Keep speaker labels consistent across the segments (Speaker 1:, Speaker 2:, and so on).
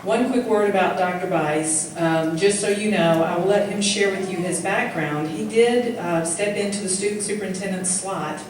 Speaker 1: One quick word about Dr. Bice. Just so you know, I will let him share with you his background. He did step into the student superintendent slot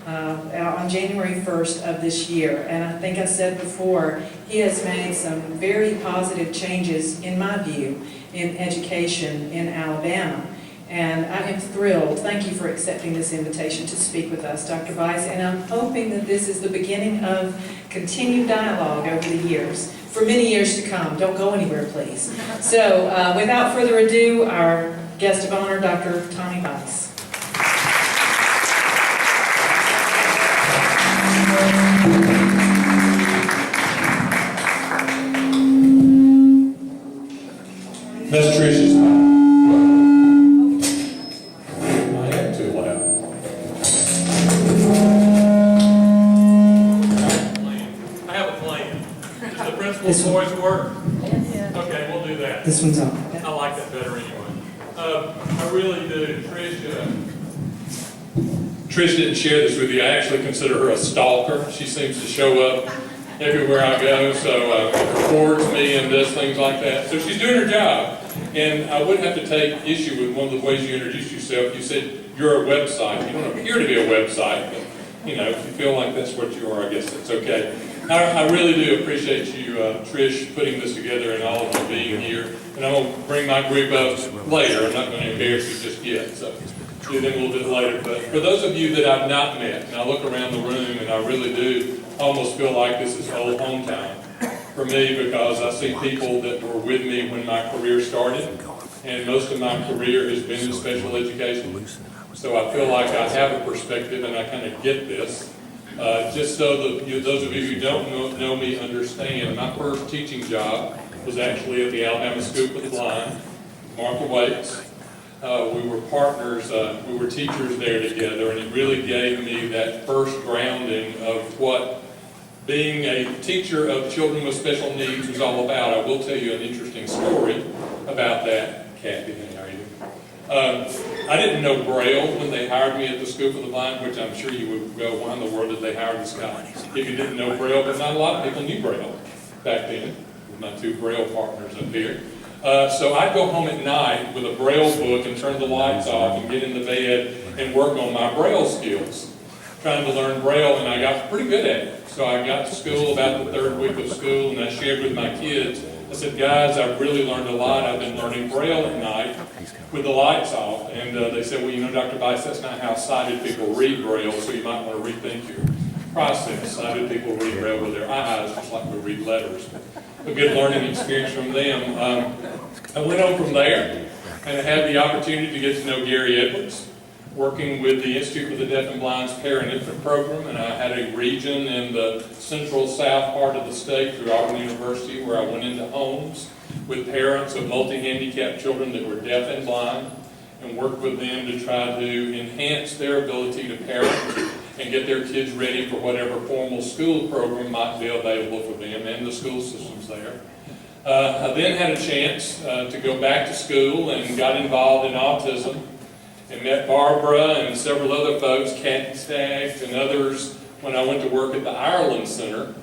Speaker 1: on January 1st of this year. And I think I said before, he has made some very positive changes, in my view, in education in Alabama. And I am thrilled. Thank you for accepting this invitation to speak with us, Dr. Bice. And I'm hoping that this is the beginning of continued dialogue over the years, for many years to come. Don't go anywhere, please. So without further ado, our guest of honor, Dr. Tommy Bice.
Speaker 2: Miss Trish's I am too loud.
Speaker 3: I have a plan. Does the principal's voice work? Okay, we'll do that.
Speaker 1: This one's on.
Speaker 3: I like that better anyway. I really do. Trish didn't share this with you. I actually consider her a stalker. She seems to show up everywhere I go, so records me and does things like that. So she's doing her job. And I would have to take issue with one of the ways you introduced yourself. You said you're a website. You don't appear to be a website, but you know, if you feel like that's what you are, I guess that's okay. I really do appreciate you, Trish, putting this together and all of you being here. And I'm going to bring my group up later. I'm not going to embarrass you just yet, so do them a little bit later. But for those of you that I've not met, and I look around the room and I really do almost feel like this is old hometown for me, because I see people that were with me when my career started, and most of my career has been in special education. So I feel like I have a perspective and I kind of get this. Just so that those of you who don't know me understand, my first teaching job was actually at the Alabama School for the Blind, Martha Waits. We were partners, we were teachers there together, and it really gave me that first grounding of what being a teacher of children with special needs was all about. I will tell you an interesting story about that. Kathy, how are you? I didn't know Braille when they hired me at the School for the Blind, which I'm sure you would go, why in the world did they hire this guy if you didn't know Braille? But not a lot of people knew Braille back then, with my two Braille partners up here. So I'd go home at night with a Braille book and turn the lights off and get into bed and work on my Braille skills, trying to learn Braille, and I got pretty good at it. So I got to school about the third week of school, and I shared with my kids. I said, guys, I've really learned a lot. I've been learning Braille at night with the lights off. And they said, well, you know, Dr. Bice, that's not how sighted people read Braille, so you might want to rethink your process. Sighted people read Braille with their eyes, just like we read letters. A good learning experience from them. I went on from there, and I had the opportunity to get to know Gary Edwards, working with the Institute for the Deaf and Blind's Parent Infant Program, and I had a region in the central south part of the state through Auburn University where I went into homes with parents of multi-handicapped children that were deaf and blind and worked with them to try to enhance their ability to parent and get their kids ready for whatever formal school program might be available for them and the school systems there. I then had a chance to go back to school and got involved in autism, and met Barbara and several other folks, Kathy Staggs and others, when I went to work at the Ireland Center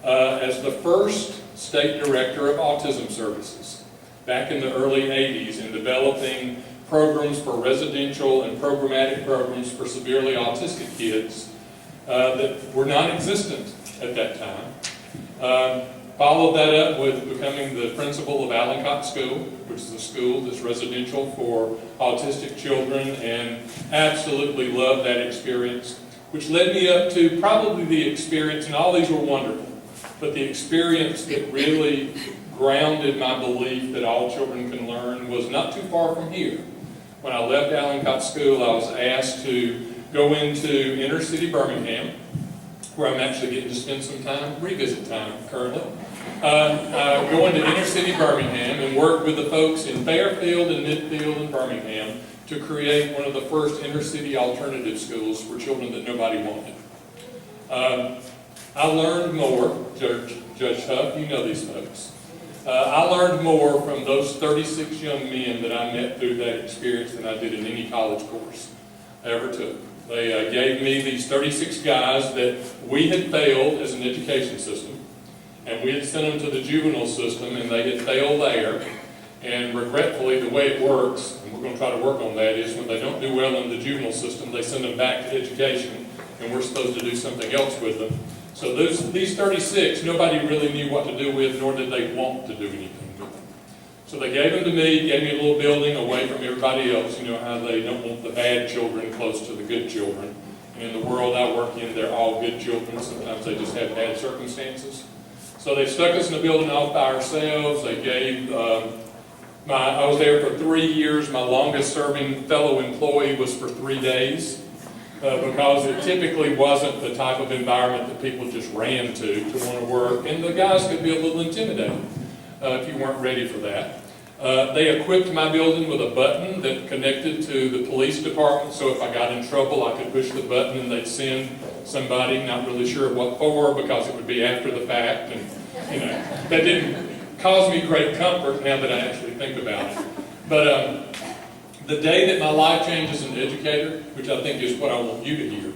Speaker 3: as the first state director of autism services back in the early 80s, in developing programs for residential and programmatic programs for severely autistic kids that were non-existent at that time. Followed that up with becoming the principal of Allencott School, which is a school that's residential for autistic children, and absolutely loved that experience, which led me up to probably the experience, and all these were wonderful, but the experience that really grounded my belief that all children can learn was not too far from here. When I left Allencott School, I was asked to go into inner city Birmingham, where I'm actually getting to spend some time, revisit time currently. Going to inner city Birmingham and work with the folks in Fairfield and Midfield and Birmingham to create one of the first inner city alternative schools for children that nobody wanted. I learned more, Judge Huff, you know these folks. I learned more from those 36 young men that I met through that experience than I did in any college course I ever took. They gave me these 36 guys that we had failed as an education system, And we had sent them to the juvenile system, and they had failed there. And regretfully, the way it works, and we're going to try to work on that, is when they don't do well in the juvenile system, they send them back to education, and we're supposed to do something else with them. So these 36, nobody really knew what to do with, nor did they want to do anything with them. So they gave them to me, gave me a little building away from everybody else. You know how they don't want the bad children close to the good children. And in the world I work in, they're all good children. Sometimes they just have bad circumstances. So they stuck us in a building off by ourselves. They gave, I was there for 3 years. My longest serving fellow employee was for 3 days. Because it typically wasn't the type of environment that people just ran to want to work. And the guys could be a little intimidating if you weren't ready for that. They equipped my building with a button that connected to the police department, so if I got in trouble, I could push the button and they'd send somebody, not really sure what for, because it would be after the fact. And, you know, that didn't cause me great comfort now that I actually think about it. But the day that my life changed as an educator, which I think is what I want you to hear,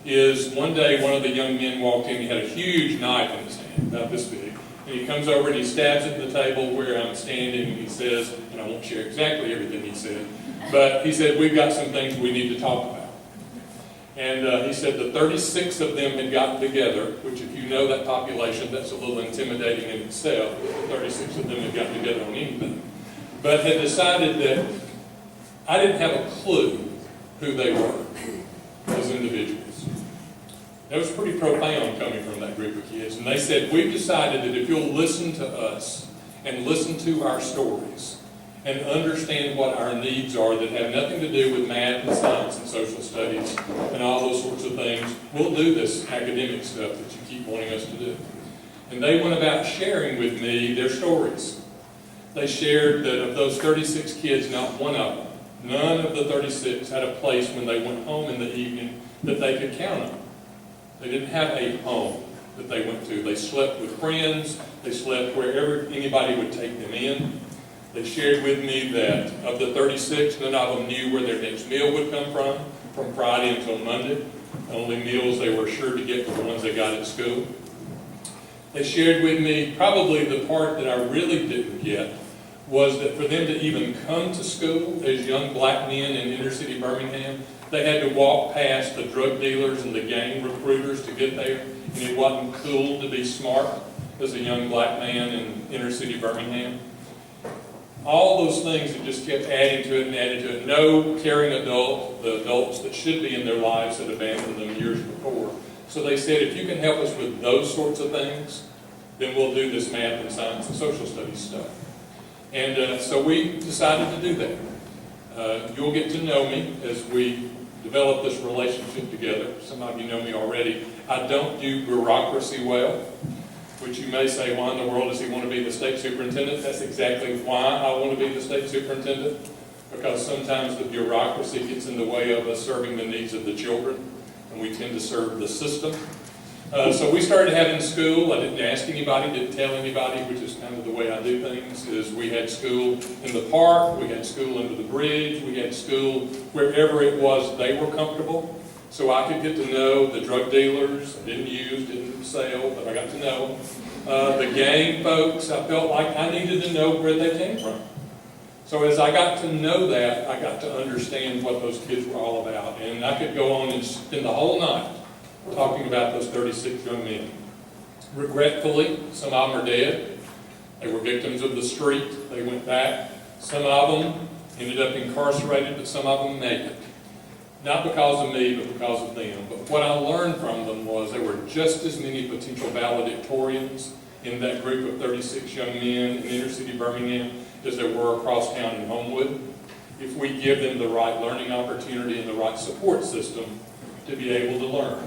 Speaker 3: is one day one of the young men walked in. He had a huge knife in his hand, about this big. And he comes over and he stabs at the table where I'm standing, and he says, and I won't share exactly everything he said, but he said, we've got some things we need to talk about. And he said the 36 of them had gotten together, which if you know that population, that's a little intimidating in itself. 36 of them had gotten together on anything. But had decided that I didn't have a clue who they were as individuals. That was pretty profound coming from that group of kids. And they said, we've decided that if you'll listen to us and listen to our stories and understand what our needs are that have nothing to do with math and science and social studies and all those sorts of things, we'll do this academic stuff that you keep wanting us to do. And they went about sharing with me their stories. They shared that of those 36 kids, not one of them, none of the 36 had a place when they went home in the evening that they could count on. They didn't have a home that they went to. They slept with friends. They slept wherever anybody would take them in. They shared with me that of the 36, none of them knew where their next meal would come from Friday until Monday. The only meals they were sure to get were the ones they got at school. They shared with me probably the part that I really didn't get was that for them to even come to school as young black men in inner city Birmingham, they had to walk past the drug dealers and the gang recruiters to get there, and it wasn't cool to be smart as a young black man in inner city Birmingham. All those things that just kept adding to it and adding to it. No caring adult, the adults that should be in their lives had abandoned them years before. So they said, if you can help us with those sorts of things, then we'll do this math and science and social studies stuff. And so we decided to do that. You'll get to know me as we develop this relationship together. Some of you know me already. I don't do bureaucracy well, which you may say, why in the world does he want to be the state superintendent? That's exactly why I want to be the state superintendent, because sometimes the bureaucracy gets in the way of us serving the needs of the children, and we tend to serve the system. So we started having school. I didn't ask anybody, didn't tell anybody, which is kind of the way I do things, is we had school in the park, we had school under the bridge, we had school wherever it was they were comfortable. So I could get to know the drug dealers. I didn't use, didn't sell, but I got to know. The gang folks, I felt like I needed to know where they came from. So as I got to know that, I got to understand what those kids were all about. And I could go on and spend the whole night talking about those 36 young men. Regretfully, some of them are dead. They were victims of the street. They went back. Some of them ended up incarcerated, but some of them made it. Not because of me, but because of them. But what I learned from them was there were just as many potential valedictorians in that group of 36 young men in inner city Birmingham as there were across town in Homewood, if we give them the right learning opportunity and the right support system to be able to learn.